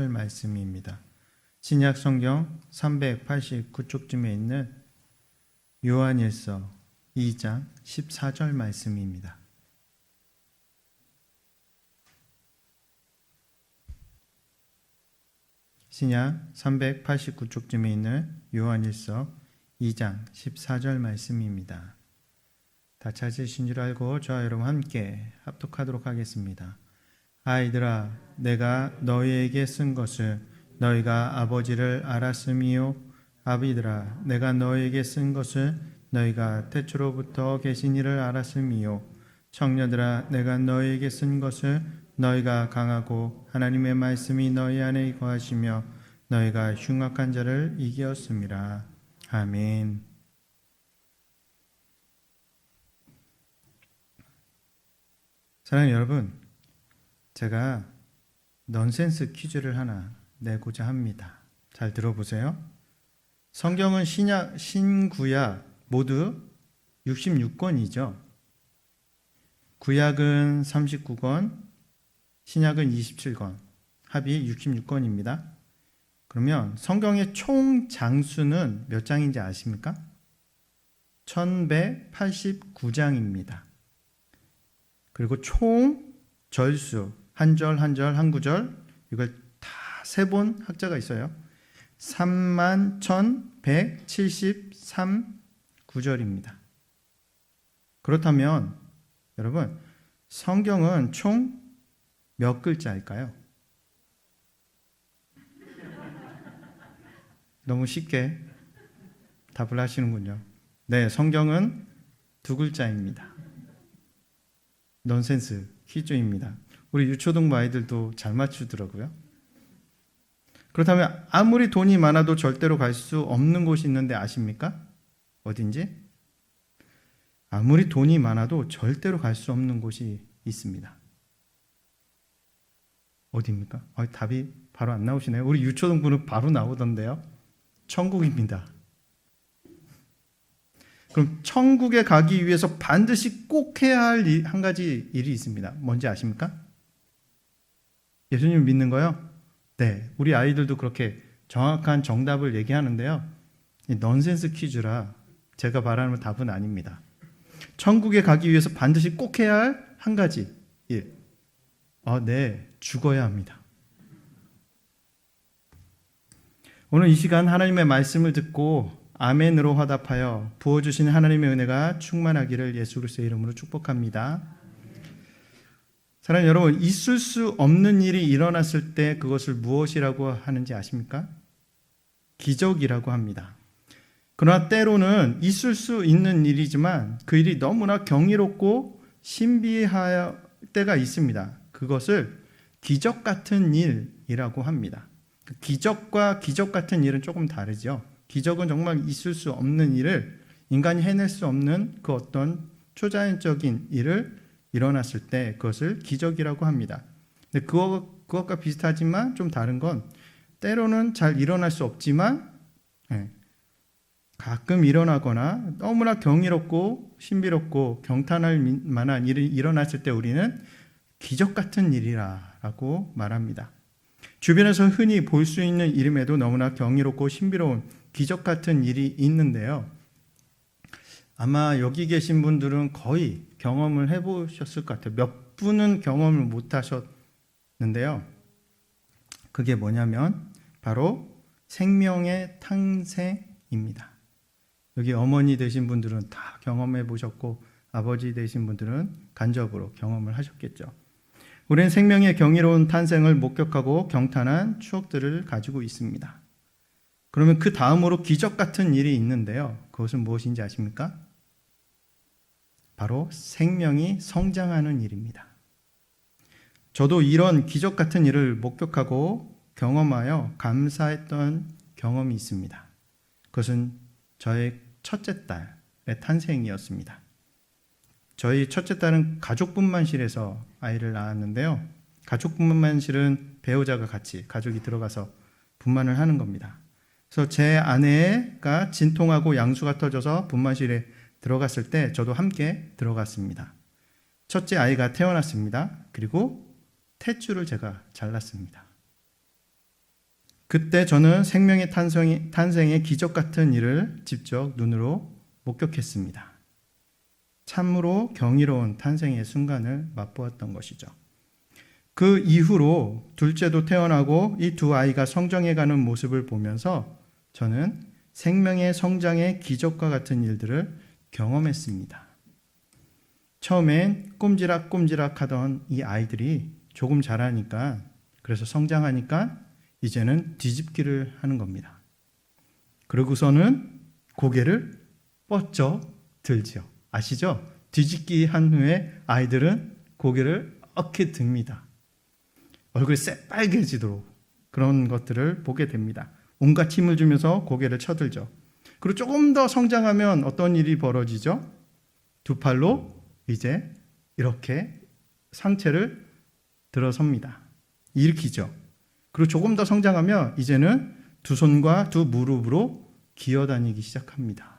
말씀입니다. 신약 성경 389쪽쯤에 있는 요한일서 2장 14절 말씀입니다. 신약 389쪽쯤에 있는 요한일서 2장 14절 말씀입니다. 다 찾으신 줄 알고 저와 여러분 함께 합독하도록 하겠습니다. 아이들아, 내가 너희에게 쓴 것을 너희가 아버지를 알았음이요. 아비들아, 내가 너희에게 쓴 것을 너희가 태초로부터 계신 이를 알았음이요. 청년들아, 내가 너희에게 쓴 것을 너희가 강하고 하나님의 말씀이 너희 안에 거하시며 너희가 흉악한 자를 이기었음이라. 아멘. 사랑하는 여러분, 제가 넌센스 퀴즈를 하나 내고자 합니다. 잘 들어보세요. 성경은 신구약 모두 66권이죠. 구약은 39권, 신약은 27권, 합이 66권입니다. 그러면 성경의 총 장수는 몇 장인지 아십니까? 1189장입니다. 그리고 총 절수, 한 절, 한 절, 한 구절, 이걸 다 세본 학자가 있어요. 31,173 구절입니다. 그렇다면 여러분, 성경은 총 몇 글자일까요? 너무 쉽게 답을 하시는군요. 네, 성경은 2글자입니다. 넌센스 퀴즈입니다. 우리 유초등부 아이들도 잘 맞추더라고요. 그렇다면 아무리 돈이 많아도 절대로 갈 수 없는 곳이 있는데 아십니까? 어딘지? 아무리 돈이 많아도 절대로 갈 수 없는 곳이 있습니다. 어디입니까? 답이 바로 안 나오시네요. 우리 유초등부는 바로 나오던데요. 천국입니다. 그럼 천국에 가기 위해서 반드시 꼭 해야 할 한 가지 일이 있습니다. 뭔지 아십니까? 예수님을 믿는 거요? 네, 우리 아이들도 그렇게 정확한 정답을 얘기하는데요. 넌센스 퀴즈라 제가 말하는 답은 아닙니다. 천국에 가기 위해서 반드시 꼭 해야 할 한 가지 일. 네, 죽어야 합니다. 오늘 이 시간 하나님의 말씀을 듣고 아멘으로 화답하여 부어주신 하나님의 은혜가 충만하기를 예수 그리스도의 이름으로 축복합니다. 사랑하는 여러분, 있을 수 없는 일이 일어났을 때 그것을 무엇이라고 하는지 아십니까? 기적이라고 합니다. 그러나 때로는 있을 수 있는 일이지만 그 일이 너무나 경이롭고 신비할 때가 있습니다. 그것을 기적 같은 일이라고 합니다. 기적과 기적 같은 일은 조금 다르죠. 기적은 정말 있을 수 없는 일을 인간이 해낼 수 없는 그 어떤 초자연적인 일을 일어났을 때 그것을 기적이라고 합니다. 근데 그것과 비슷하지만 좀 다른 건 때로는 잘 일어날 수 없지만 가끔 일어나거나 너무나 경이롭고 신비롭고 경탄할 만한 일이 일어났을 때 우리는 기적 같은 일이라고 말합니다. 주변에서 흔히 볼 수 있는 일임에도 너무나 경이롭고 신비로운 기적 같은 일이 있는데요. 아마 여기 계신 분들은 거의 경험을 해보셨을 것 같아요. 몇 분은 경험을 못 하셨는데요. 그게 뭐냐면 바로 생명의 탄생입니다. 여기 어머니 되신 분들은 다 경험해 보셨고 아버지 되신 분들은 간접으로 경험을 하셨겠죠. 우리는 생명의 경이로운 탄생을 목격하고 경탄한 추억들을 가지고 있습니다. 그러면 그 다음으로 기적 같은 일이 있는데요. 그것은 무엇인지 아십니까? 바로 생명이 성장하는 일입니다. 저도 이런 기적 같은 일을 목격하고 경험하여 감사했던 경험이 있습니다. 그것은 저의 첫째 딸의 탄생이었습니다. 저희 첫째 딸은 가족분만실에서 아이를 낳았는데요. 가족분만실은 배우자가 같이 가족이 들어가서 분만을 하는 겁니다. 그래서 제 아내가 진통하고 양수가 터져서 분만실에 들어갔을 때 저도 함께 들어갔습니다. 첫째 아이가 태어났습니다. 그리고 탯줄을 제가 잘랐습니다. 그때 저는 생명의 탄생의 기적 같은 일을 직접 눈으로 목격했습니다. 참으로 경이로운 탄생의 순간을 맛보았던 것이죠. 그 이후로 둘째도 태어나고 이 두 아이가 성장해가는 모습을 보면서 저는 생명의 성장의 기적과 같은 일들을 경험했습니다. 처음엔 꼼지락꼼지락 하던 이 아이들이 조금 자라니까, 그래서 성장하니까 이제는 뒤집기를 하는 겁니다. 그러고서는 고개를 뻗쩍 들지요. 아시죠? 뒤집기 한 후에 아이들은 고개를 어깨 듭니다. 얼굴이 새빨개지도록 그런 것들을 보게 됩니다. 온갖 힘을 주면서 고개를 쳐들죠. 그리고 조금 더 성장하면 어떤 일이 벌어지죠? 두 팔로 이제 이렇게 상체를 들어섭니다. 일으키죠. 그리고 조금 더 성장하면 이제는 두 손과 두 무릎으로 기어다니기 시작합니다.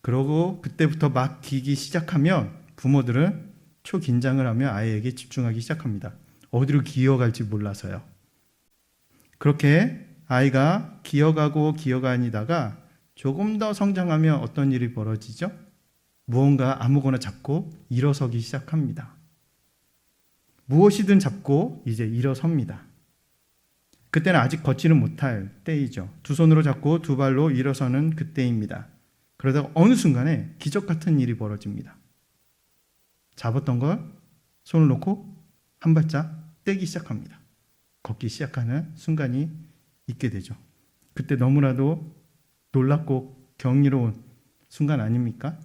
그러고 그때부터 막 기기 시작하면 부모들은 초긴장을 하며 아이에게 집중하기 시작합니다. 어디로 기어갈지 몰라서요. 그렇게 아이가 기어가고 기어가니다가 조금 더 성장하면 어떤 일이 벌어지죠? 무언가 아무거나 잡고 일어서기 시작합니다. 무엇이든 잡고 이제 일어섭니다. 그때는 아직 걷지는 못할 때이죠. 두 손으로 잡고 두 발로 일어서는 그때입니다. 그러다가 어느 순간에 기적 같은 일이 벌어집니다. 잡았던 걸 손을 놓고 한 발짝 떼기 시작합니다. 걷기 시작하는 순간이 있게 되죠. 그때 너무나도 놀랍고 경이로운 순간 아닙니까?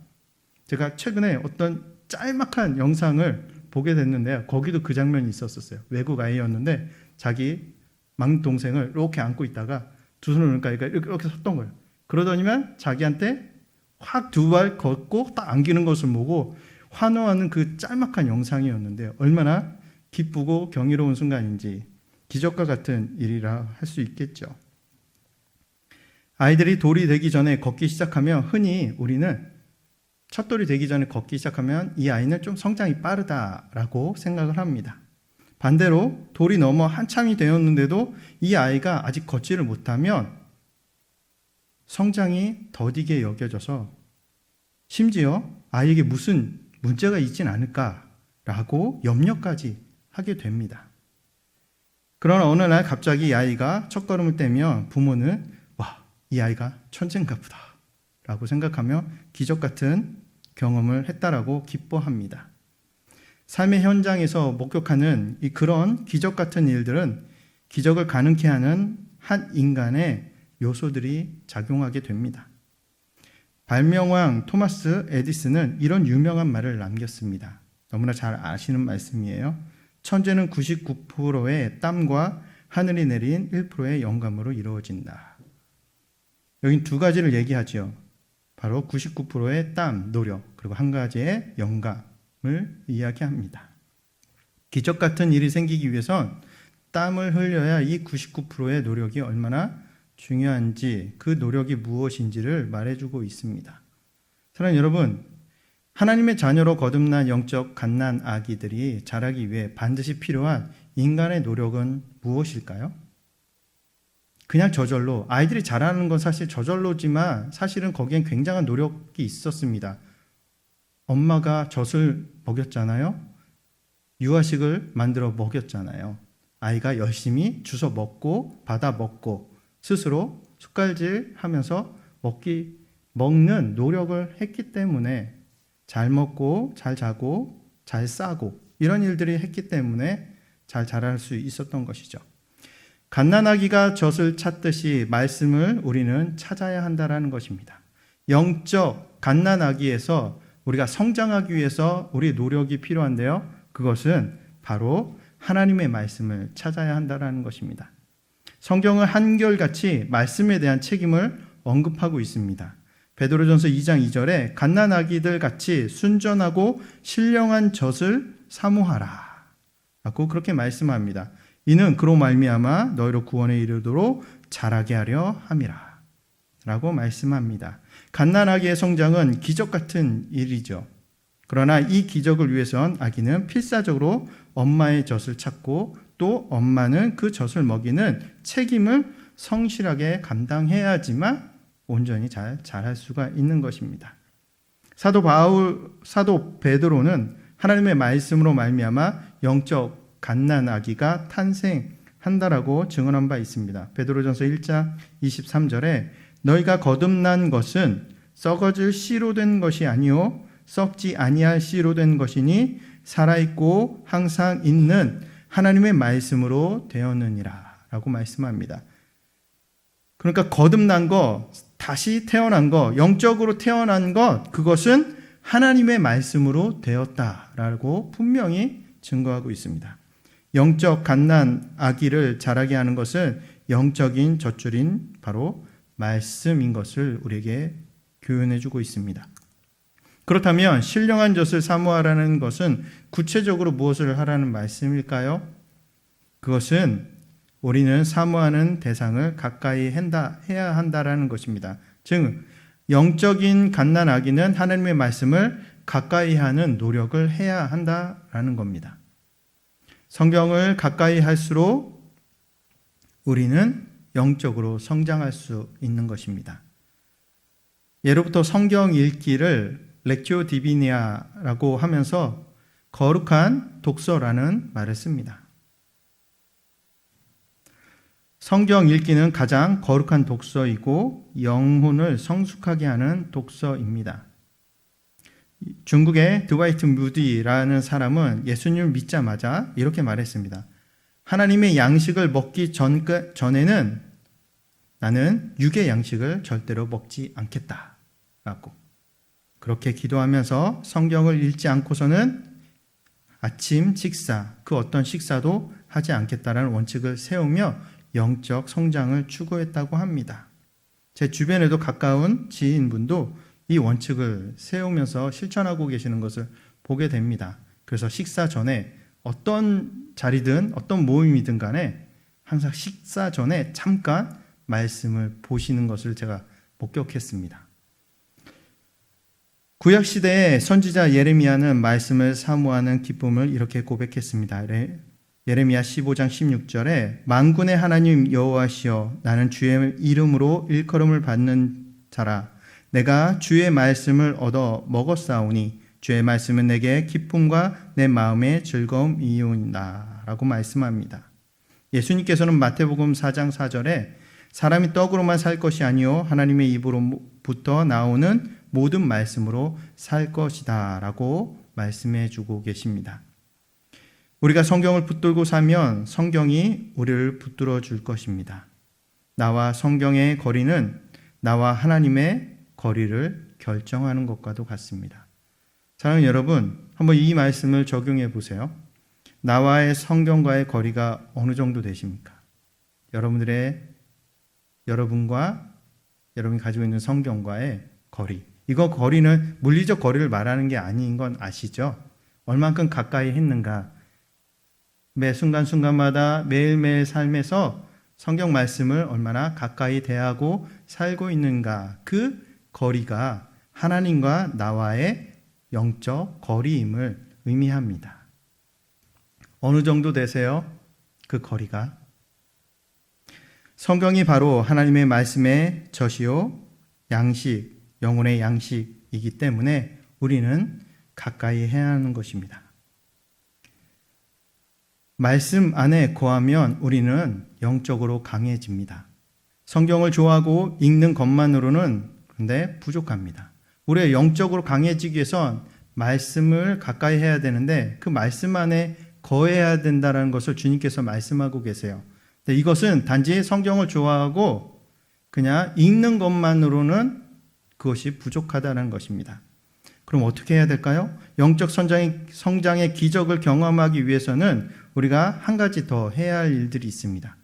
제가 최근에 어떤 짤막한 영상을 보게 됐는데요. 거기도 그 장면이 있었어요. 외국 아이였는데 자기 막내 동생을 이렇게 안고 있다가 두 손을 놓으니까 이렇게 섰던 거예요. 그러더니만 자기한테 확 두 발 걷고 딱 안기는 것을 보고 환호하는 그 짤막한 영상이었는데요. 얼마나 기쁘고 경이로운 순간인지 기적과 같은 일이라 할 수 있겠죠. 아이들이 돌이 되기 전에 걷기 시작하면 흔히 우리는 첫돌이 되기 전에 걷기 시작하면 이 아이는 좀 성장이 빠르다라고 생각을 합니다. 반대로 돌이 넘어 한참이 되었는데도 이 아이가 아직 걷지를 못하면 성장이 더디게 여겨져서 심지어 아이에게 무슨 문제가 있진 않을까라고 염려까지 하게 됩니다. 그러나 어느 날 갑자기 이 아이가 첫걸음을 떼면 부모는 와, 이 아이가 천재인가 보다 라고 생각하며 기적 같은 경험을 했다라고 기뻐합니다. 삶의 현장에서 목격하는 그런 기적 같은 일들은 기적을 가능케 하는 한 인간의 요소들이 작용하게 됩니다. 발명왕 토마스 에디슨은 이런 유명한 말을 남겼습니다. 너무나 잘 아시는 말씀이에요. 천재는 99%의 땀과 하늘이 내린 1%의 영감으로 이루어진다. 여긴 두 가지를 얘기하죠. 바로 99%의 땀, 노력, 그리고 한 가지의 영감을 이야기합니다. 기적 같은 일이 생기기 위해선 땀을 흘려야 이 99%의 노력이 얼마나 중요한지, 그 노력이 무엇인지를 말해주고 있습니다. 사랑하는 여러분, 하나님의 자녀로 거듭난 영적 갓난 아기들이 자라기 위해 반드시 필요한 인간의 노력은 무엇일까요? 그냥 저절로, 아이들이 자라는 건 사실 저절로지만 사실은 거기엔 굉장한 노력이 있었습니다. 엄마가 젖을 먹였잖아요. 유아식을 만들어 먹였잖아요. 아이가 열심히 주워 먹고 받아 먹고 스스로 숟갈질 하면서 먹는 노력을 했기 때문에 잘 먹고 잘 자고 잘 싸고 이런 일들이 했기 때문에 잘 자랄 수 있었던 것이죠. 갓난아기가 젖을 찾듯이 말씀을 우리는 찾아야 한다는 것입니다. 영적 갓난아기에서 우리가 성장하기 위해서 우리의 노력이 필요한데요. 그것은 바로 하나님의 말씀을 찾아야 한다는 것입니다. 성경은 한결같이 말씀에 대한 책임을 언급하고 있습니다. 베드로전서 2장 2절에 갓난아기들 같이 순전하고 신령한 젖을 사모하라 라고 그렇게 말씀합니다. 이는 그로 말미암아 너희로 구원에 이르도록 자라게 하려 함이라 라고 말씀합니다. 갓난아기의 성장은 기적 같은 일이죠. 그러나 이 기적을 위해선 아기는 필사적으로 엄마의 젖을 찾고 또 엄마는 그 젖을 먹이는 책임을 성실하게 감당해야지만 온전히 잘 자랄 수가 있는 것입니다. 사도 베드로는 하나님의 말씀으로 말미암아 영적 갓난아기가 탄생한다라고 증언한 바 있습니다. 베드로전서 1장 23절에 너희가 거듭난 것은 썩어질 씨로 된 것이 아니요 썩지 아니할 씨로 된 것이니 살아있고 항상 있는 하나님의 말씀으로 되었느니라 라고 말씀합니다. 그러니까 거듭난 것, 다시 태어난 것, 영적으로 태어난 것, 그것은 하나님의 말씀으로 되었다라고 분명히 증거하고 있습니다. 영적 갓난 아기를 자라게 하는 것은 영적인 젖줄인 바로 말씀인 것을 우리에게 교훈해 주고 있습니다. 그렇다면 신령한 젖을 사모하라는 것은 구체적으로 무엇을 하라는 말씀일까요? 그것은 우리는 사모하는 대상을 가까이 해야 한다라는 것입니다. 즉 영적인 갓난아기는 하나님의 말씀을 가까이 하는 노력을 해야 한다라는 겁니다. 성경을 가까이 할수록 우리는 영적으로 성장할 수 있는 것입니다. 예로부터 성경 읽기를 렉티오 디비니아라고 하면서 거룩한 독서라는 말을 씁니다. 성경 읽기는 가장 거룩한 독서이고 영혼을 성숙하게 하는 독서입니다. 중국의 드와이트 무디라는 사람은 예수님을 믿자마자 이렇게 말했습니다. 하나님의 양식을 먹기 전에는 나는 육의 양식을 절대로 먹지 않겠다라고 그렇게 기도하면서 성경을 읽지 않고서는 아침 식사, 그 어떤 식사도 하지 않겠다라는 원칙을 세우며 영적 성장을 추구했다고 합니다. 제 주변에도 가까운 지인분도 이 원칙을 세우면서 실천하고 계시는 것을 보게 됩니다. 그래서 식사 전에 어떤 자리든 어떤 모임이든 간에 항상 식사 전에 잠깐 말씀을 보시는 것을 제가 목격했습니다. 구약시대의 선지자 예레미야는 말씀을 사모하는 기쁨을 이렇게 고백했습니다. 예레미야 15장 16절에 만군의 하나님 여호와시여 나는 주의 이름으로 일컬음을 받는 자라 내가 주의 말씀을 얻어 먹었사오니 주의 말씀은 내게 기쁨과 내 마음의 즐거움이오니이다 라고 말씀합니다. 예수님께서는 마태복음 4장 4절에 사람이 떡으로만 살 것이 아니요 하나님의 입으로부터 나오는 모든 말씀으로 살 것이다 라고 말씀해 주고 계십니다. 우리가 성경을 붙들고 사면 성경이 우리를 붙들어 줄 것입니다. 나와 성경의 거리는 나와 하나님의 거리를 결정하는 것과도 같습니다. 사랑하는 여러분, 한번 이 말씀을 적용해 보세요. 나와의 성경과의 거리가 어느 정도 되십니까? 여러분과 여러분이 가지고 있는 성경과의 거리. 이거 거리는 물리적 거리를 말하는 게 아닌 건 아시죠? 얼만큼 가까이 했는가? 매 순간순간마다 매일매일 삶에서 성경 말씀을 얼마나 가까이 대하고 살고 있는가? 그 거리가 하나님과 나와의 영적 거리임을 의미합니다. 어느 정도 되세요? 그 거리가? 성경이 바로 하나님의 말씀의 젖이요, 양식, 영혼의 양식이기 때문에 우리는 가까이 해야 하는 것입니다. 말씀 안에 거하면 우리는 영적으로 강해집니다. 성경을 좋아하고 읽는 것만으로는 근데 부족합니다. 우리가 영적으로 강해지기 위해선 말씀을 가까이 해야 되는데 그 말씀 안에 거해야 된다는 것을 주님께서 말씀하고 계세요. 근데 이것은 단지 성경을 좋아하고 그냥 읽는 것만으로는 그것이 부족하다는 것입니다. 그럼 어떻게 해야 될까요? 영적 성장의 기적을 경험하기 위해서는 우리가 한 가지 더 해야 할 일들이 있습니다.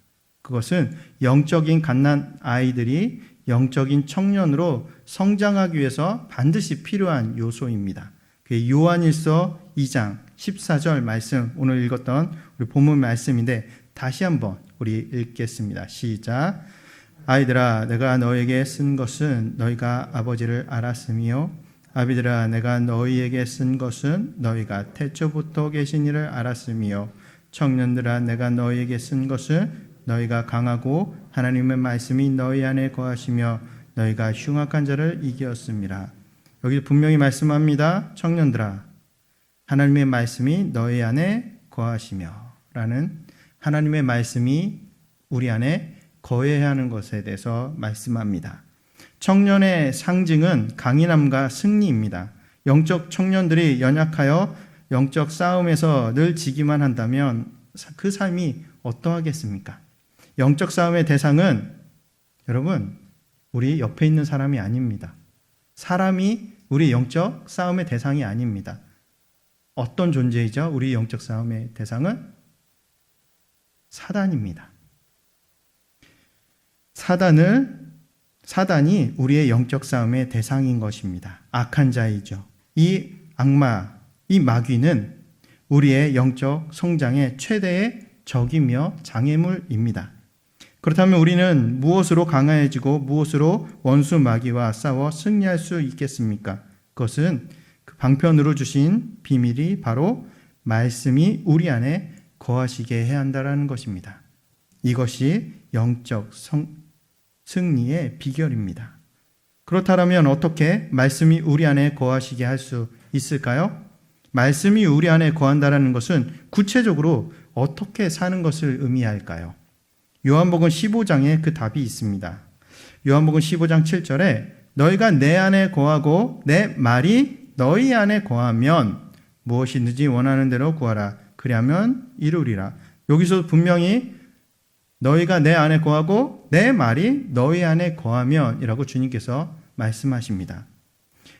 그것은 영적인 갓난 아이들이 영적인 청년으로 성장하기 위해서 반드시 필요한 요소입니다. 그게 요한일서 2장 14절 말씀, 오늘 읽었던 우리 본문 말씀인데 다시 한번 우리 읽겠습니다. 시작. 아이들아 내가 너에게 쓴 것은 너희가 아버지를 알았으며 아비들아 내가 너희에게 쓴 것은 너희가 태초부터 계신 이를 알았으며 청년들아 내가 너희에게 쓴 것은 너희가 강하고 하나님의 말씀이 너희 안에 거하시며 너희가 흉악한 자를 이기었음이라. 여기 분명히 말씀합니다. 청년들아 하나님의 말씀이 너희 안에 거하시며 라는 하나님의 말씀이 우리 안에 거해야 하는 것에 대해서 말씀합니다. 청년의 상징은 강인함과 승리입니다. 영적 청년들이 연약하여 영적 싸움에서 늘 지기만 한다면 그 삶이 어떠하겠습니까? 영적 싸움의 대상은 여러분 우리 옆에 있는 사람이 아닙니다. 사람이 우리 영적 싸움의 대상이 아닙니다. 어떤 존재이죠? 우리 영적 싸움의 대상은 사단입니다. 사단이 우리의 영적 싸움의 대상인 것입니다. 악한 자이죠. 이 악마, 이 마귀는 우리의 영적 성장의 최대의 적이며 장애물입니다. 그렇다면 우리는 무엇으로 강해지고 무엇으로 원수 마귀와 싸워 승리할 수 있겠습니까? 그것은 그 방편으로 주신 비밀이 바로 말씀이 우리 안에 거하시게 해야 한다는 것입니다. 이것이 영적 승리의 비결입니다. 그렇다면 어떻게 말씀이 우리 안에 거하시게 할 수 있을까요? 말씀이 우리 안에 거한다는 것은 구체적으로 어떻게 사는 것을 의미할까요? 요한복음 15장에 그 답이 있습니다. 요한복음 15장 7절에 너희가 내 안에 거하고 내 말이 너희 안에 거하면 무엇이든지 원하는 대로 구하라. 그리하면 이루리라. 여기서 분명히 너희가 내 안에 거하고 내 말이 너희 안에 거하면 이라고 주님께서 말씀하십니다.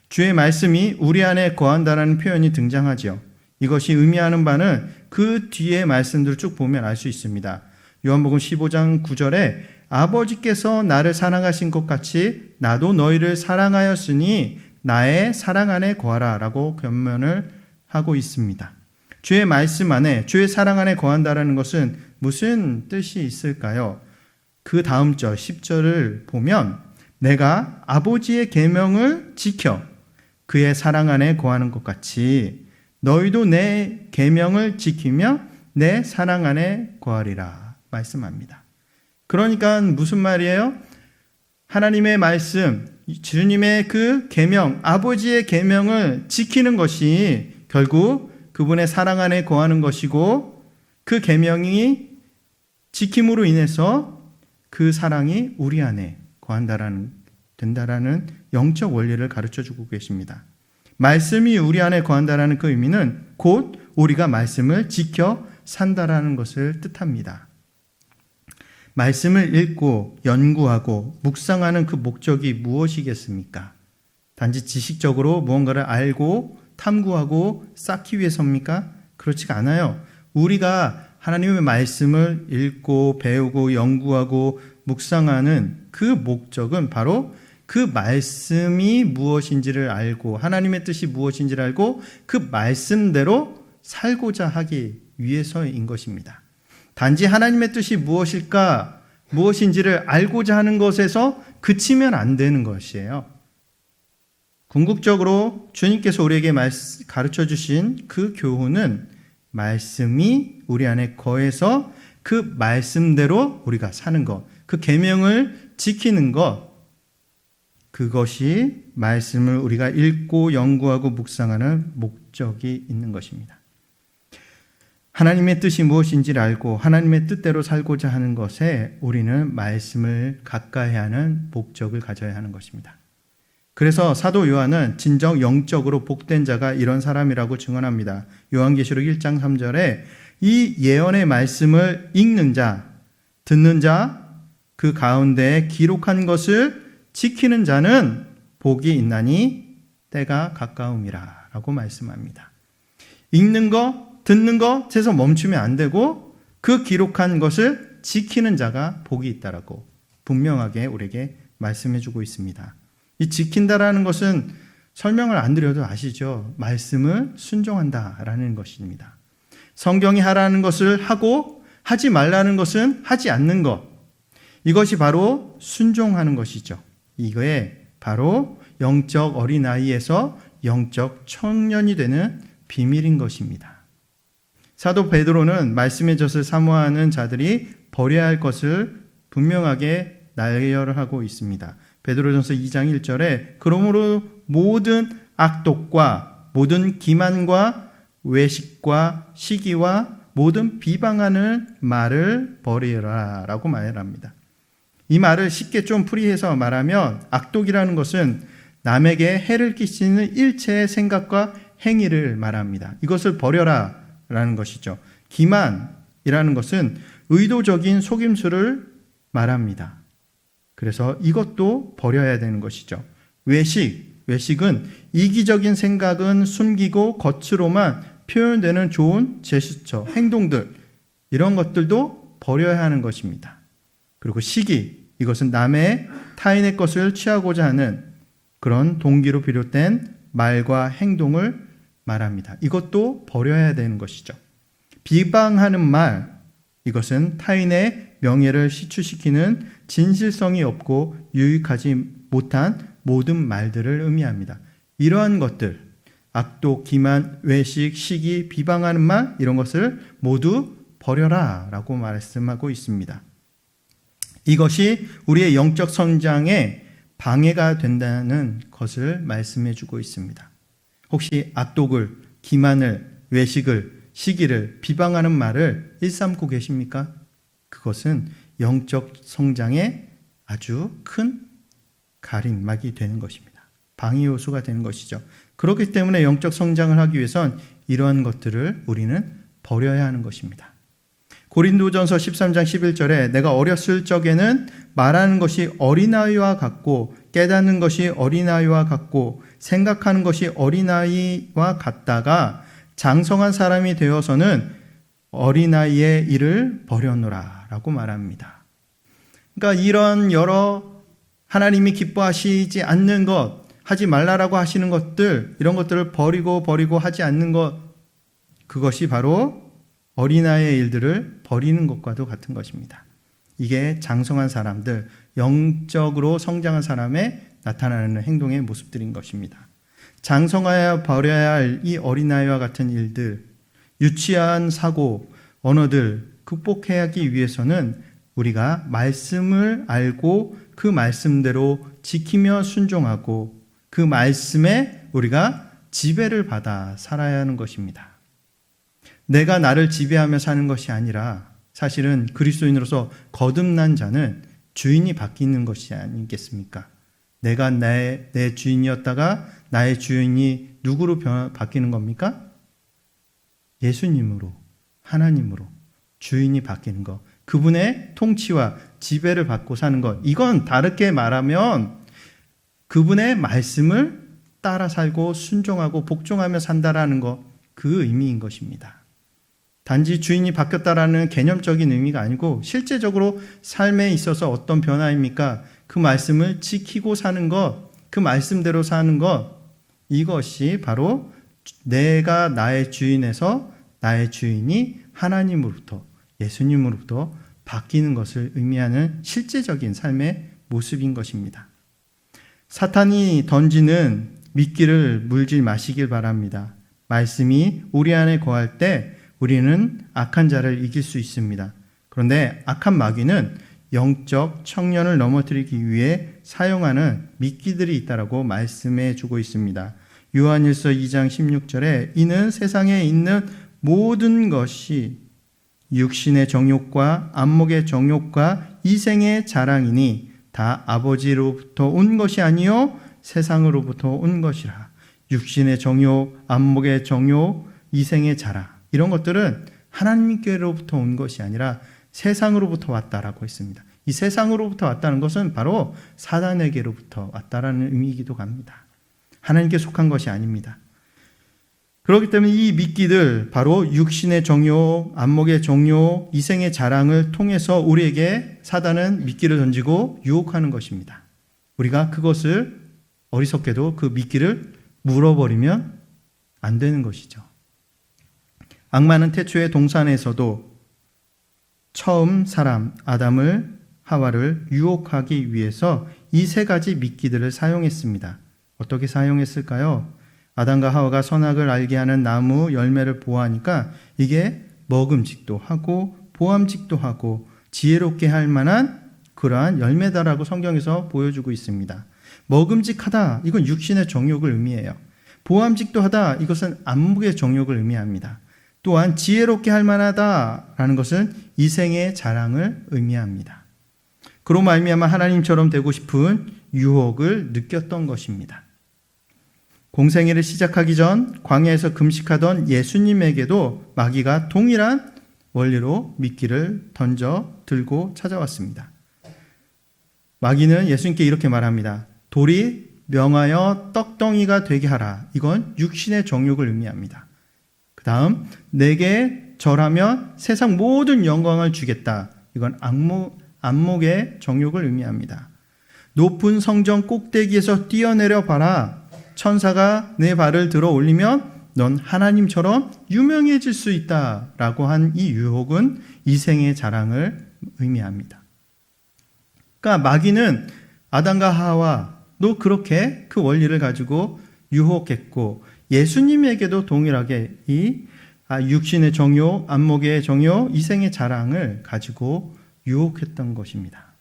주의 말씀이 우리 안에 거한다라는 표현이 등장하죠. 이것이 의미하는 바는 그 뒤에 말씀들을 쭉 보면 알 수 있습니다. 요한복음 15장 9절에 아버지께서 나를 사랑하신 것 같이 나도 너희를 사랑하였으니 나의 사랑 안에 거하라 라고 권면을 하고 있습니다. 주의 말씀 안에, 주의 사랑 안에 거한다는 것은 무슨 뜻이 있을까요? 그 다음 절 10절을 보면 내가 아버지의 계명을 지켜 그의 사랑 안에 거하는 것 같이 너희도 내 계명을 지키며 내 사랑 안에 거하리라 말씀합니다. 그러니까 무슨 말이에요? 하나님의 말씀, 주님의 그 계명, 아버지의 계명을 지키는 것이 결국 그분의 사랑 안에 거하는 것이고 그 계명이 지킴으로 인해서 그 사랑이 우리 안에 된다라는 영적 원리를 가르쳐주고 계십니다. 말씀이 우리 안에 거한다라는 그 의미는 곧 우리가 말씀을 지켜 산다라는 것을 뜻합니다. 말씀을 읽고 연구하고 묵상하는 그 목적이 무엇이겠습니까? 단지 지식적으로 무언가를 알고 탐구하고 쌓기 위해서입니까? 그렇지가 않아요. 우리가 하나님의 말씀을 읽고 배우고 연구하고 묵상하는 그 목적은 바로 그 말씀이 무엇인지를 알고 하나님의 뜻이 무엇인지를 알고 그 말씀대로 살고자 하기 위해서인 것입니다. 단지 하나님의 뜻이 무엇인지를 알고자 하는 것에서 그치면 안 되는 것이에요. 궁극적으로 주님께서 우리에게 가르쳐 주신 그 교훈은 말씀이 우리 안에 거해서 그 말씀대로 우리가 사는 것, 그 계명을 지키는 것, 그것이 말씀을 우리가 읽고 연구하고 묵상하는 목적이 있는 것입니다. 하나님의 뜻이 무엇인지를 알고 하나님의 뜻대로 살고자 하는 것에 우리는 말씀을 가까이 하는 목적을 가져야 하는 것입니다. 그래서 사도 요한은 진정 영적으로 복된 자가 이런 사람이라고 증언합니다. 요한계시록 1장 3절에 이 예언의 말씀을 읽는 자, 듣는 자, 그 가운데에 기록한 것을 지키는 자는 복이 있나니 때가 가까움이라 라고 말씀합니다. 읽는 거, 듣는 것에서 멈추면 안 되고 그 기록한 것을 지키는 자가 복이 있다라고 분명하게 우리에게 말씀해 주고 있습니다. 이 지킨다라는 것은 설명을 안 드려도 아시죠? 말씀을 순종한다라는 것입니다. 성경이 하라는 것을 하고 하지 말라는 것은 하지 않는 것. 이것이 바로 순종하는 것이죠. 이거에 바로 영적 어린아이에서 영적 청년이 되는 비밀인 것입니다. 사도 베드로는 말씀의 젖을 사모하는 자들이 버려야 할 것을 분명하게 나열하고 있습니다. 베드로전서 2장 1절에 그러므로 모든 악독과 모든 기만과 외식과 시기와 모든 비방하는 말을 버리라 라고 말합니다. 이 말을 쉽게 좀 풀이해서 말하면 악독이라는 것은 남에게 해를 끼치는 일체의 생각과 행위를 말합니다. 이것을 버려라 라는 것이죠. 기만이라는 것은 의도적인 속임수를 말합니다. 그래서 이것도 버려야 되는 것이죠. 외식은 이기적인 생각은 숨기고 겉으로만 표현되는 좋은 제스처, 행동들, 이런 것들도 버려야 하는 것입니다. 그리고 시기, 이것은 남의 타인의 것을 취하고자 하는 그런 동기로 비롯된 말과 행동을 말합니다. 이것도 버려야 되는 것이죠. 비방하는 말, 이것은 타인의 명예를 시추시키는 진실성이 없고 유익하지 못한 모든 말들을 의미합니다. 이러한 것들, 악독, 기만, 외식, 시기, 비방하는 말, 이런 것을 모두 버려라 라고 말씀하고 있습니다. 이것이 우리의 영적 성장에 방해가 된다는 것을 말씀해 주고 있습니다. 혹시 악독을, 기만을, 외식을, 시기를, 비방하는 말을 일삼고 계십니까? 그것은 영적 성장에 아주 큰 가림막이 되는 것입니다. 방해 요소가 되는 것이죠. 그렇기 때문에 영적 성장을 하기 위해선 이러한 것들을 우리는 버려야 하는 것입니다. 고린도전서 13장 11절에 내가 어렸을 적에는 말하는 것이 어린아이와 같고 깨닫는 것이 어린아이와 같고 생각하는 것이 어린아이와 같다가 장성한 사람이 되어서는 어린아이의 일을 버려놓으라 라고 말합니다. 그러니까 이런 여러 하나님이 기뻐하시지 않는 것, 하지 말라라고 하시는 것들, 이런 것들을 버리고 하지 않는 것, 그것이 바로 어린아이의 일들을 버리는 것과도 같은 것입니다. 이게 장성한 사람들, 영적으로 성장한 사람의 나타나는 행동의 모습들인 것입니다. 장성하여 버려야 할 이 어린아이와 같은 일들, 유치한 사고, 언어들 극복하기 위해서는 우리가 말씀을 알고 그 말씀대로 지키며 순종하고 그 말씀에 우리가 지배를 받아 살아야 하는 것입니다. 내가 나를 지배하며 사는 것이 아니라 사실은 그리스도인으로서 거듭난 자는 주인이 바뀌는 것이 아니겠습니까? 내가 내 주인이었다가 나의 주인이 누구로 바뀌는 겁니까? 예수님으로, 하나님으로 주인이 바뀌는 것, 그분의 통치와 지배를 받고 사는 것, 이건 다르게 말하면 그분의 말씀을 따라 살고 순종하고 복종하며 산다라는 것, 그 의미인 것입니다. 단지 주인이 바뀌었다라는 개념적인 의미가 아니고 실제적으로 삶에 있어서 어떤 변화입니까? 그 말씀을 지키고 사는 것, 그 말씀대로 사는 것, 이것이 바로 내가 나의 주인에서 나의 주인이 하나님으로부터, 예수님으로부터 바뀌는 것을 의미하는 실제적인 삶의 모습인 것입니다. 사탄이 던지는 미끼를 물지 마시길 바랍니다. 말씀이 우리 안에 거할 때 우리는 악한 자를 이길 수 있습니다. 그런데 악한 마귀는 영적 청년을 넘어뜨리기 위해 사용하는 미끼들이 있다라고 말씀해 주고 있습니다. 요한일서 2장 16절에 이는 세상에 있는 모든 것이 육신의 정욕과 안목의 정욕과 이생의 자랑이니 다 아버지로부터 온 것이 아니요 세상으로부터 온 것이라. 육신의 정욕, 안목의 정욕, 이생의 자랑, 이런 것들은 하나님께로부터 온 것이 아니라 세상으로부터 왔다라고 했습니다. 이 세상으로부터 왔다는 것은 바로 사단에게로부터 왔다라는 의미이기도 합니다. 하나님께 속한 것이 아닙니다. 그렇기 때문에 이 미끼들, 바로 육신의 정욕, 안목의 정욕, 이생의 자랑을 통해서 우리에게 사단은 미끼를 던지고 유혹하는 것입니다. 우리가 그것을 어리석게도 그 미끼를 물어버리면 안 되는 것이죠. 악마는 태초의 동산에서도 처음 사람 아담을, 하와를 유혹하기 위해서 이 세 가지 미끼들을 사용했습니다. 어떻게 사용했을까요? 아담과 하와가 선악을 알게 하는 나무 열매를 보아하니까 이게 먹음직도 하고 보암직도 하고 지혜롭게 할 만한 그러한 열매다라고 성경에서 보여주고 있습니다. 먹음직하다, 이건 육신의 정욕을 의미해요. 보암직도 하다, 이것은 안목의 정욕을 의미합니다. 또한 지혜롭게 할 만하다라는 것은 이생의 자랑을 의미합니다. 그로 말미암아 하나님처럼 되고 싶은 유혹을 느꼈던 것입니다. 공생애를 시작하기 전 광야에서 금식하던 예수님에게도 마귀가 동일한 원리로 미끼를 던져 들고 찾아왔습니다. 마귀는 예수님께 이렇게 말합니다. 돌이 명하여 떡덩이가 되게 하라. 이건 육신의 정욕을 의미합니다. 그 다음 내게 절하면 세상 모든 영광을 주겠다. 이건 안목의 정욕을 의미합니다. 높은 성전 꼭대기에서 뛰어내려 봐라. 천사가 내 발을 들어 올리면 넌 하나님처럼 유명해질 수 있다 라고 한 이 유혹은 이생의 자랑을 의미합니다. 그러니까 마귀는 아담과 하와도 그렇게 그 원리를 가지고 유혹했고 예수님에게도 동일하게 이 육신의 정욕, 안목의 정욕, 이생의 자랑을 가지고 유혹했던 것입니다.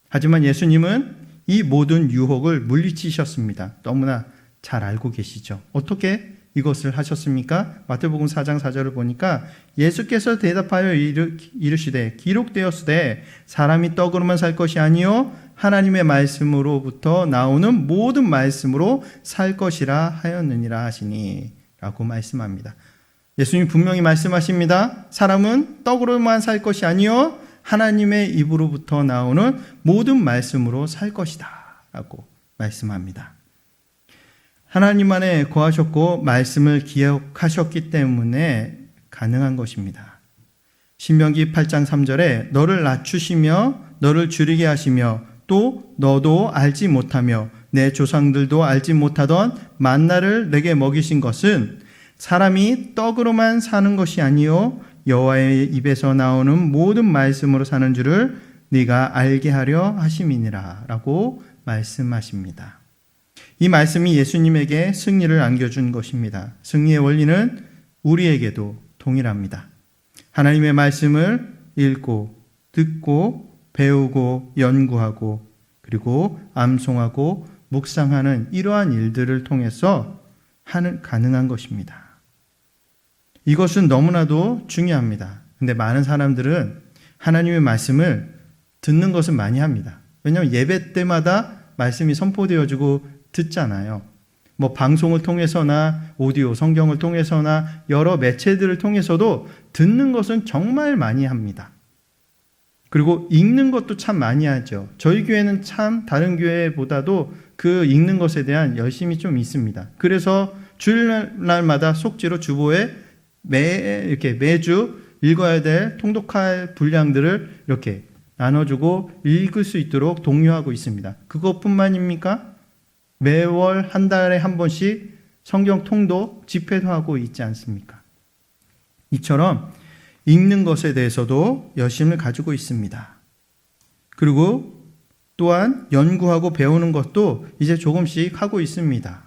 하지만 예수님은 이 모든 유혹을 물리치셨습니다. 너무나 잘 알고 계시죠. 어떻게 이것을 하셨습니까? 마태복음 4장 4절을 보니까 예수께서 대답하여 이르시되 기록되었으되 사람이 떡으로만 살 것이 아니요 하나님의 말씀으로부터 나오는 모든 말씀으로 살 것이라 하였느니라 하시니 라고 말씀합니다. 예수님 분명히 말씀하십니다. 사람은 떡으로만 살 것이 아니요 하나님의 입으로부터 나오는 모든 말씀으로 살 것이다 라고 말씀합니다. 하나님 안에 거하셨고 말씀을 기억하셨기 때문에 가능한 것입니다. 신명기 8장 3절에 너를 낮추시며 너를 줄이게 하시며 또 너도 알지 못하며 내 조상들도 알지 못하던 만나를 내게 먹이신 것은 사람이 떡으로만 사는 것이 아니요 여호와의 입에서 나오는 모든 말씀으로 사는 줄을 네가 알게 하려 하심이니라 라고 말씀하십니다. 이 말씀이 예수님에게 승리를 안겨준 것입니다. 승리의 원리는 우리에게도 동일합니다. 하나님의 말씀을 읽고 듣고 배우고 연구하고 그리고 암송하고 묵상하는 이러한 일들을 통해서 가능한 것입니다. 이것은 너무나도 중요합니다. 근데 많은 사람들은 하나님의 말씀을 듣는 것을 많이 합니다. 왜냐하면 예배 때마다 말씀이 선포되어지고 듣잖아요. 뭐 방송을 통해서나 오디오, 성경을 통해서나 여러 매체들을 통해서도 듣는 것은 정말 많이 합니다. 그리고 읽는 것도 참 많이 하죠. 저희 교회는 참 다른 교회보다도 그 읽는 것에 대한 열심이 좀 있습니다. 그래서 주일날마다 속지로 주보에 매주 읽어야 될 통독할 분량들을 이렇게 나눠주고 읽을 수 있도록 독려하고 있습니다. 그것뿐만입니까? 매월 한 달에 한 번씩 성경 통독 집회도 하고 있지 않습니까? 이처럼 읽는 것에 대해서도 열심을 가지고 있습니다. 그리고 또한 연구하고 배우는 것도 이제 조금씩 하고 있습니다.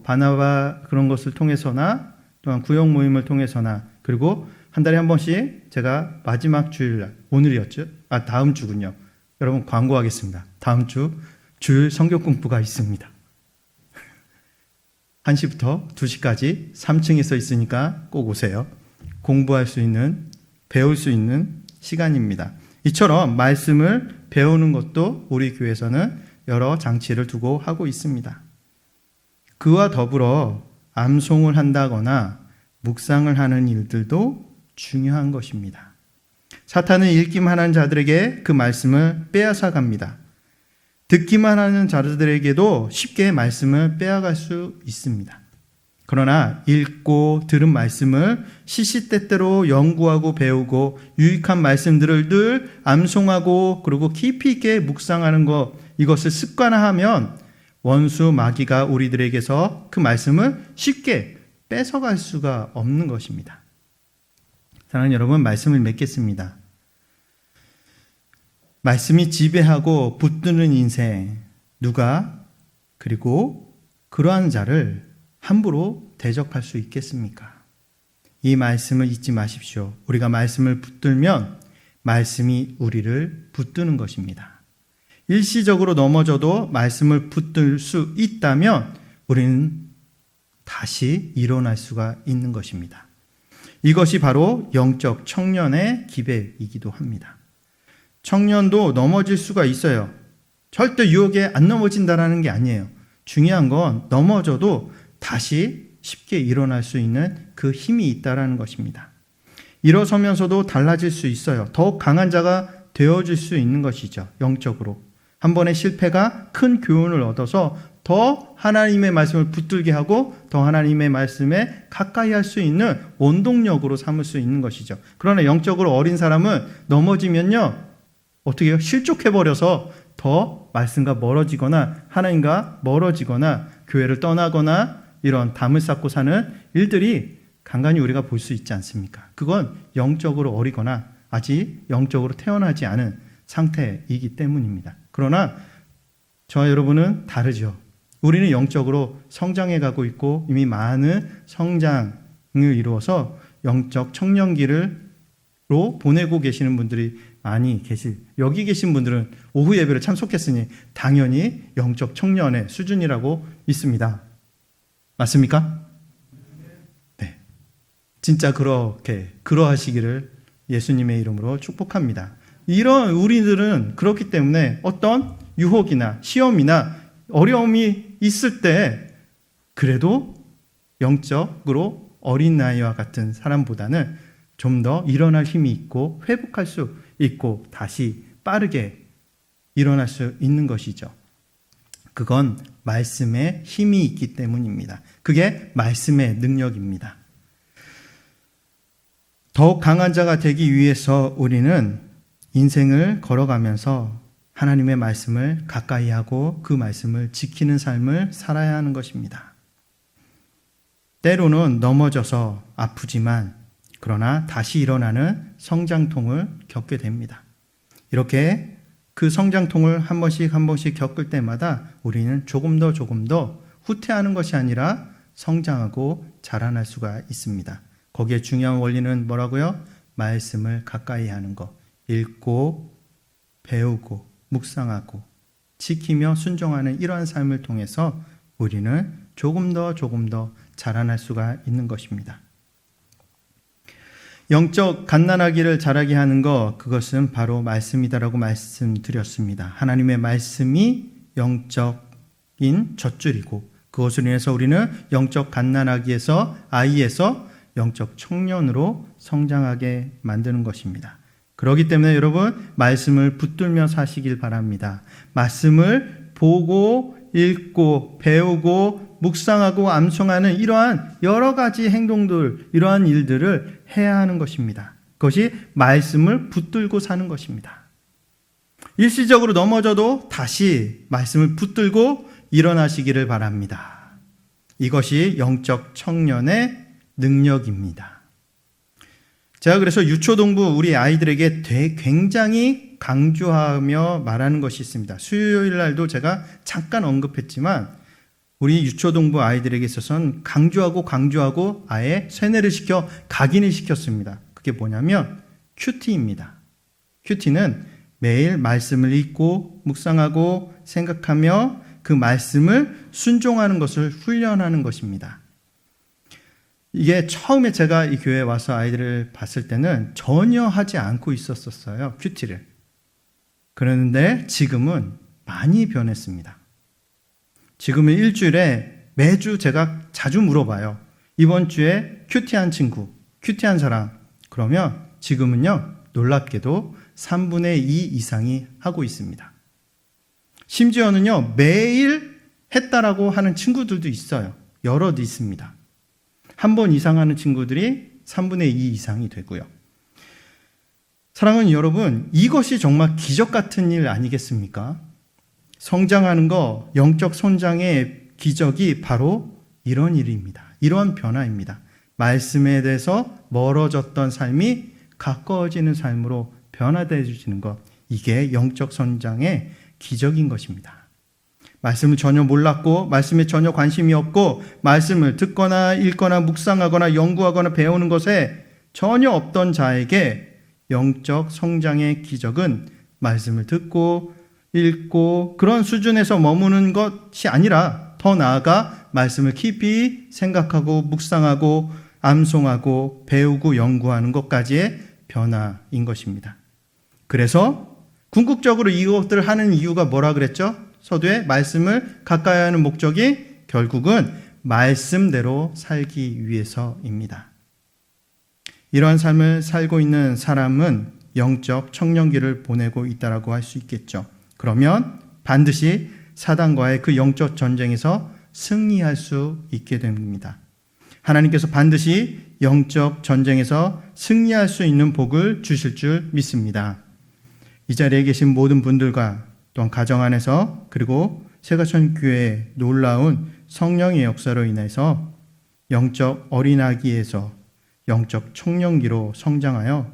바나바 그런 것을 통해서나 또한 구역 모임을 통해서나 그리고 한 달에 한 번씩 제가 마지막 주일날 오늘이었죠? 다음 주군요. 여러분 광고하겠습니다. 다음 주 주일 성경 공부가 있습니다. 1시부터 2시까지 3층에 서 있으니까 꼭 오세요. 공부할 수 있는, 배울 수 있는 시간입니다. 이처럼 말씀을 배우는 것도 우리 교회에서는 여러 장치를 두고 하고 있습니다. 그와 더불어 암송을 한다거나 묵상을 하는 일들도 중요한 것입니다. 사탄은 읽기만 하는 자들에게 그 말씀을 빼앗아 갑니다. 듣기만 하는 자들에게도 쉽게 말씀을 빼앗아갈 수 있습니다. 그러나 읽고 들은 말씀을 시시때때로 연구하고 배우고 유익한 말씀들을 늘 암송하고 그리고 깊이 있게 묵상하는 것, 이것을 습관화하면 원수 마귀가 우리들에게서 그 말씀을 쉽게 뺏어갈 수가 없는 것입니다. 사랑하는 여러분, 말씀을 맺겠습니다. 말씀이 지배하고 붙드는 인생, 누가 그리고 그러한 자를 함부로 대적할 수 있겠습니까? 이 말씀을 잊지 마십시오. 우리가 말씀을 붙들면 말씀이 우리를 붙드는 것입니다. 일시적으로 넘어져도 말씀을 붙들 수 있다면 우리는 다시 일어날 수가 있는 것입니다. 이것이 바로 영적 청년의 기백이기도 합니다. 청년도 넘어질 수가 있어요. 절대 유혹에 안 넘어진다라는 게 아니에요. 중요한 건 넘어져도 다시 쉽게 일어날 수 있는 그 힘이 있다라는 것입니다. 일어서면서도 달라질 수 있어요. 더욱 강한 자가 되어질 수 있는 것이죠. 영적으로. 한 번의 실패가 큰 교훈을 얻어서 더 하나님의 말씀을 붙들게 하고 더 하나님의 말씀에 가까이 할 수 있는 원동력으로 삼을 수 있는 것이죠. 그러나 영적으로 어린 사람은 넘어지면요, 어떻게 해요? 실족해버려서 더 말씀과 멀어지거나 하나님과 멀어지거나 교회를 떠나거나 이런 담을 쌓고 사는 일들이 간간히 우리가 볼 수 있지 않습니까? 그건 영적으로 어리거나 아직 영적으로 태어나지 않은 상태이기 때문입니다. 그러나 저와 여러분은 다르죠. 우리는 영적으로 성장해 가고 있고 이미 많은 성장을 이루어서 영적 청년기로 보내고 계시는 분들이 많이 여기 계신 분들은 오후 예배를 참석했으니 당연히 영적 청년의 수준이라고 믿습니다. 맞습니까? 네. 진짜 그러하시기를 예수님의 이름으로 축복합니다. 이런 우리들은 그렇기 때문에 어떤 유혹이나 시험이나 어려움이 있을 때 그래도 영적으로 어린아이와 같은 사람보다는 좀 더 일어날 힘이 있고 회복할 수 있고 다시 빠르게 일어날 수 있는 것이죠. 그건 말씀에 힘이 있기 때문입니다. 그게 말씀의 능력입니다. 더욱 강한 자가 되기 위해서 우리는 인생을 걸어가면서 하나님의 말씀을 가까이 하고 그 말씀을 지키는 삶을 살아야 하는 것입니다. 때로는 넘어져서 아프지만 그러나 다시 일어나는 성장통을 겪게 됩니다. 이렇게 그 성장통을 한 번씩 겪을 때마다 우리는 조금 더 후퇴하는 것이 아니라 성장하고 자라날 수가 있습니다. 거기에 중요한 원리는 뭐라고요? 말씀을 가까이 하는 것. 읽고 배우고 묵상하고 지키며 순종하는 이러한 삶을 통해서 우리는 조금 더 자라날 수가 있는 것입니다. 영적 갓난아기를 자라게 하는 것, 그것은 바로 말씀이다라고 말씀드렸습니다. 하나님의 말씀이 영적인 젖줄이고 그것으로 인해서 우리는 영적 갓난아기에서 아이에서 영적 청년으로 성장하게 만드는 것입니다. 그렇기 때문에 여러분 말씀을 붙들며 사시길 바랍니다. 말씀을 보고 읽고 배우고 묵상하고 암송하는 이러한 여러 가지 행동들, 이러한 일들을 해야 하는 것입니다. 그것이 말씀을 붙들고 사는 것입니다. 일시적으로 넘어져도 다시 말씀을 붙들고 일어나시기를 바랍니다. 이것이 영적 청년의 능력입니다. 제가 그래서 유초동부 우리 아이들에게 굉장히 강조하며 말하는 것이 있습니다. 수요일 날도 제가 잠깐 언급했지만 우리 유초동부 아이들에게 있어서는 강조하고 아예 세뇌를 시켜 각인을 시켰습니다. 그게 뭐냐면 큐티입니다. 큐티는 매일 말씀을 읽고 묵상하고 생각하며 그 말씀을 순종하는 것을 훈련하는 것입니다. 이게 처음에 제가 이 교회에 와서 아이들을 봤을 때는 전혀 하지 않고 있었어요. 큐티를. 그런데 지금은 많이 변했습니다. 지금은 일주일에 매주 제가 자주 물어봐요. 이번 주에 큐티한 친구, 큐티한 사람. 그러면 지금은요, 놀랍게도 3분의 2 이상이 하고 있습니다. 심지어는요, 매일 했다라고 하는 친구들도 있어요. 여럿 있습니다. 한 번 이상 하는 친구들이 3분의 2 이상이 되고요. 사랑하는 여러분, 이것이 정말 기적 같은 일 아니겠습니까? 성장하는 거, 영적 성장의 기적이 바로 이런 일입니다. 이런 변화입니다. 말씀에 대해서 멀어졌던 삶이 가까워지는 삶으로 변화되어지는 것, 이게 영적 성장의 기적인 것입니다. 말씀을 전혀 몰랐고 말씀에 전혀 관심이 없고 말씀을 듣거나 읽거나 묵상하거나 연구하거나 배우는 것에 전혀 없던 자에게 영적 성장의 기적은 말씀을 듣고 읽고 그런 수준에서 머무는 것이 아니라 더 나아가 말씀을 깊이 생각하고 묵상하고 암송하고 배우고 연구하는 것까지의 변화인 것입니다. 그래서 궁극적으로 이것들을 하는 이유가 뭐라 그랬죠? 서두에 말씀을 가까이 하는 목적이 결국은 말씀대로 살기 위해서입니다. 이러한 삶을 살고 있는 사람은 영적 청년기를 보내고 있다라고 할 수 있겠죠. 그러면 반드시 사단과의 그 영적 전쟁에서 승리할 수 있게 됩니다. 하나님께서 반드시 영적 전쟁에서 승리할 수 있는 복을 주실 줄 믿습니다. 이 자리에 계신 모든 분들과 또한 가정 안에서 그리고 세가천교회의 놀라운 성령의 역사로 인해서 영적 어린아기에서 영적 청년기로 성장하여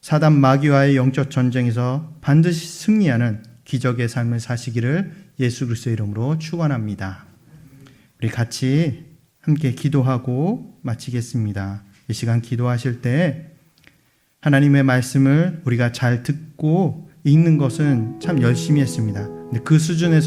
사단 마귀와의 영적 전쟁에서 반드시 승리하는 기적의 삶을 사시기를 예수 그리스도의 이름으로 축원합니다. 우리 같이 함께 기도하고 마치겠습니다. 이 시간 기도하실 때 하나님의 말씀을 우리가 잘 듣고 읽는 것은 참 열심히 했습니다. 근데 그 수준에서